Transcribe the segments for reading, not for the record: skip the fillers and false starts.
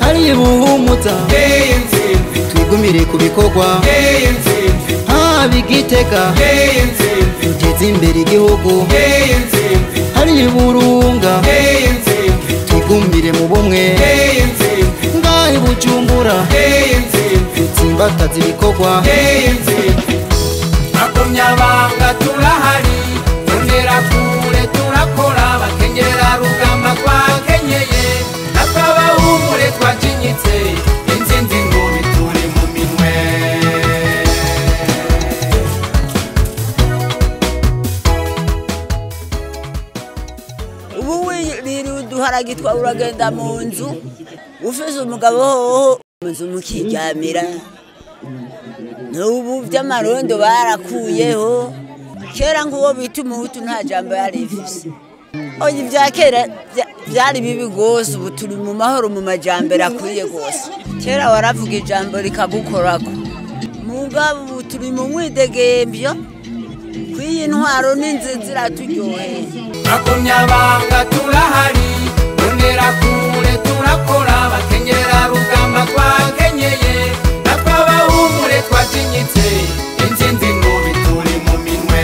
hari buhumuza twigumire kubikorwa bigitega tugeze imbere igihugu hari burunga twigumire mu bumwe ngahe Bujumbura tsimbataza ibikorwa Makumyabanga turahari tondera kure turakora bakenyera rugamba twakenyeye natwabahumure twajinyitse inzinzi ngo biture mu minwe ubu duharagitwa uragenda mu nzu ufise umugabo hoho mu nzu mukiryamira n'ubu by'amarondo barakuyeho kera nguwo bita umuhutu nta jambo yarifise oyi bya kera byari bibi gose ubu turi mu mahoro mu majambere akwiye gose kera waravuga ijambo rikagukorako mugabo ubu turi mu mwidegembyo kwiyi ntwaro n'inzira turyoheye Makumyabanga turahari tondera kure turakora bakenyera rugamba twakenyeye natwabahumure twajinyitse inzinzi ngo biture mu minwe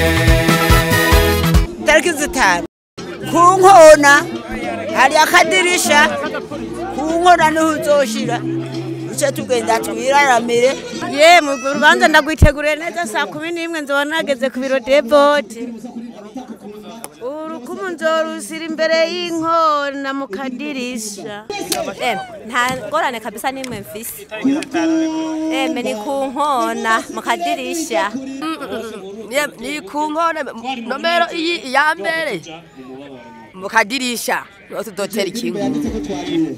tariki zitanu ku nkona hari akadirisha ku nkona niho uzoshira uce tugenda twiraramire yemwe urubanza ndagwiteguriye neza saa 11 nzoba nageze ku biro deboti urukumu nzorusira imbere y'inkona mu kadirisha nta ngorane kabisa nimwe mfise ni ku nkona mu kadirisha ni ku nkona nomero iyi ya mbere mu kadirisha tudotera ikintu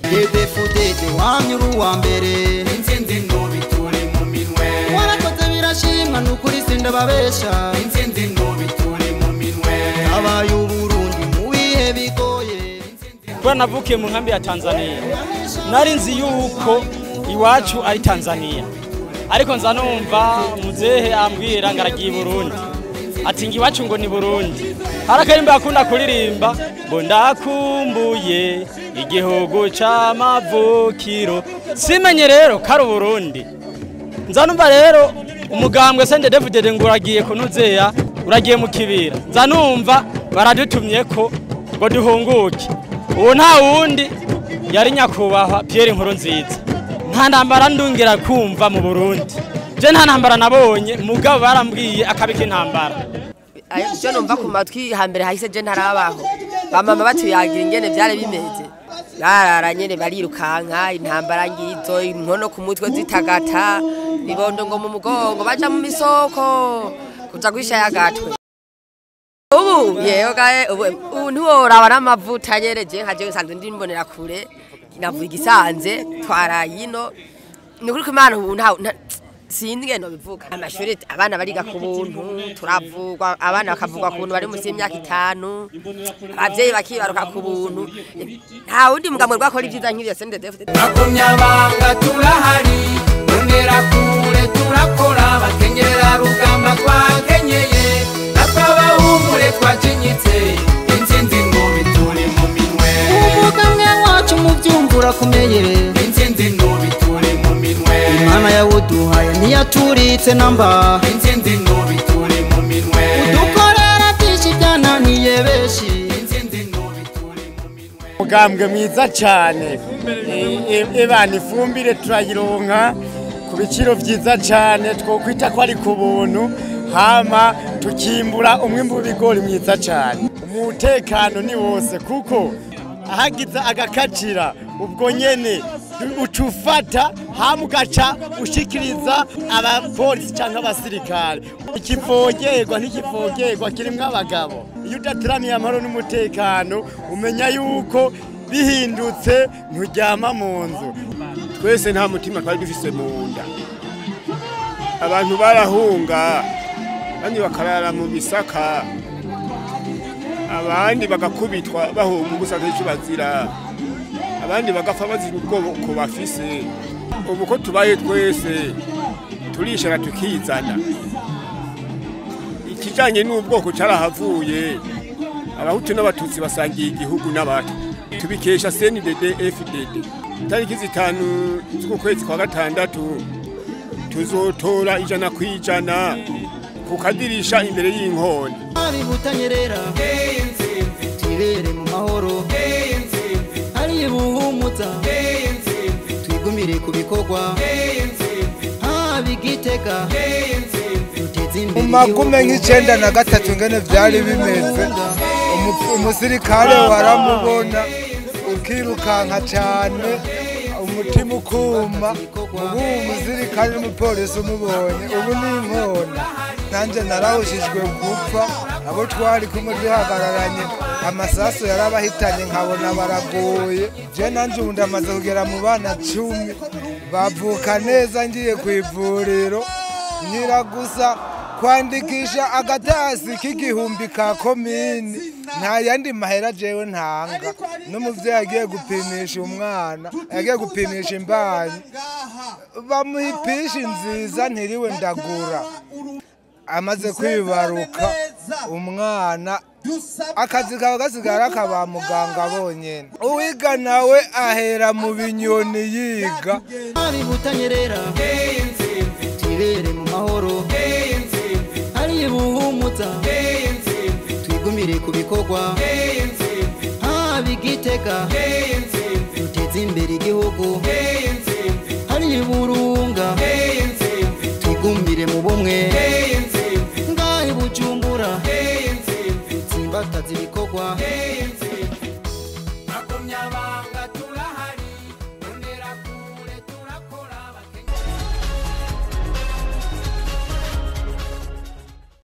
Dede fudede wanyuru wa mbere inzinzi ngo biture mu minwe warakoze birashimwa n'ukuri sindababesha inzinzi ngo biture mu minwe abaye Uburundi mu bihe bigoye Kwa navukiye mu nkambi ya Tanzania nari nzi yuko iwacu ari Tanzania ariko nza numva muzehe ambwira ngaragiye Burundi ati ngiwacu ngo ni Burundi harakarimba akunda kuririmba ngo ndakumbuye igihugu c'amavukiro simenye rero kari Burundi nza numva rero umugambwe sende David nguragiye kunuzeya uragiye mu kibira nza numva baradutumye ko ngo duhunguke uwo nta wundi yari nyakubahwa Pierre Nkurunziza nta ntambara ndungira kumva mu Burundi je nta ntambara nabonye mugabo barambwiye akabika intambara ayo numva ku matwi hambere hahise je ntarabaho bamama batuyagira ingene byari bimeze bararanye barirukanka intambara ngizo inkono ku mutwe zitagata bibondo ngo mu mugongo baja mu misoko kuza gwisha yagatwe ubu yeyo gae ubu ntiworaba n'amavuta nyereje nkaje nsanzwe ndimbonera kure navuga igisanze twarayino ni kuri kumana ubu nta sindi ngeno bivuga amashuri abana bariga ku buntu turavugwa abana bakavugwa ku buntu bari musi y'imyaka 5 abavyeyi bakibaruka ku buntu nta wundi mugamwe rwakora ivyiza nk'ibyo sende David Makumyabanga turahari tondera kure turakora bakenyera rugamba twakenyeye natwabahumure twajinyitse inzinzi ngo biture mu minwe umugamwe wacu mu byumvura kumeye inzinzi ngo biture mu minwe Imana yawuduhaye ntiyaturitse namba inzinzi ngo biture mu minwe udukorera byinshi byananiye beshi inzinzi ngo biture mu minwe mugambwe mwiza cyane ebana ifumbire turayironka ku biciro vyiza cyane twokwita ko ari ku buntu hama tukimbura umwimbu w'ibigori mwiza cyane umutekano ni wose kuko ahagiza agakacira ubwo nyene ucufata hamugaca ushikiriza abapolisi cyangwa abasirikare ikivogerwa ntikivogerwa kirimwo abagabo iyo udatiraniye amahoro n'umutekano umenya yuko bihindutse nturyama mu nzu twese nta mutima twari dufise mu nda abantu barahunga kandi bakarara mu bisaka abandi bagakubitwa bahunga ubusa n'icyo bazira abandi bagapfa bazira ubwoko bafise ubu ko tubaye twese turishana tukizana ikijanye n'ubwoko carahavuye abahutu n'abatutsi basangiye igihugu n'abato tubikesha CNDD FDD tariki zitanu z'ukwezi kwa gatandatu tuzotora 100% ku kadirisha imbere y'inkoni ari butanyerera tirere mu mahoro ari buhumuza twigumire ku bikorwa habigiteka umagume nk'icenda na gatatu ngene vyari bimeze umusirikare waramubona ukirukanka cane umutima ukuma ubu umusirikare n'umupolisi umubonye ubu ni inkona nanje narahushijwe gupfa abo twari kumwe duhagararanye amasaso yarabahitanye nkabona baragoye je nanje ubu ndamaze kugera mu bana 10 bavuka neza ngiye kw'ivuriro nyira gusa kwandikisha agatasi k'igihumbi ka komini nta yandi mahera jewe ntanga n'umuvyeyi agiye gupimisha umwana yagiye gupimisha imbanyi bamuhipisha nziza ntiriwe ndagura amaze kwibaruka umwana akazi kawe gasigara kaba muganga bonyene uwiga nawe ahera mu binyoni yiga ari butanyerera tirere mu mahoro ari buhumuza twigumire ku bikorwa habigiteka duteze imbere igihugu ari burunga twigumire mu bumwe ngahe Bujumbura tsimbataza ibikorwa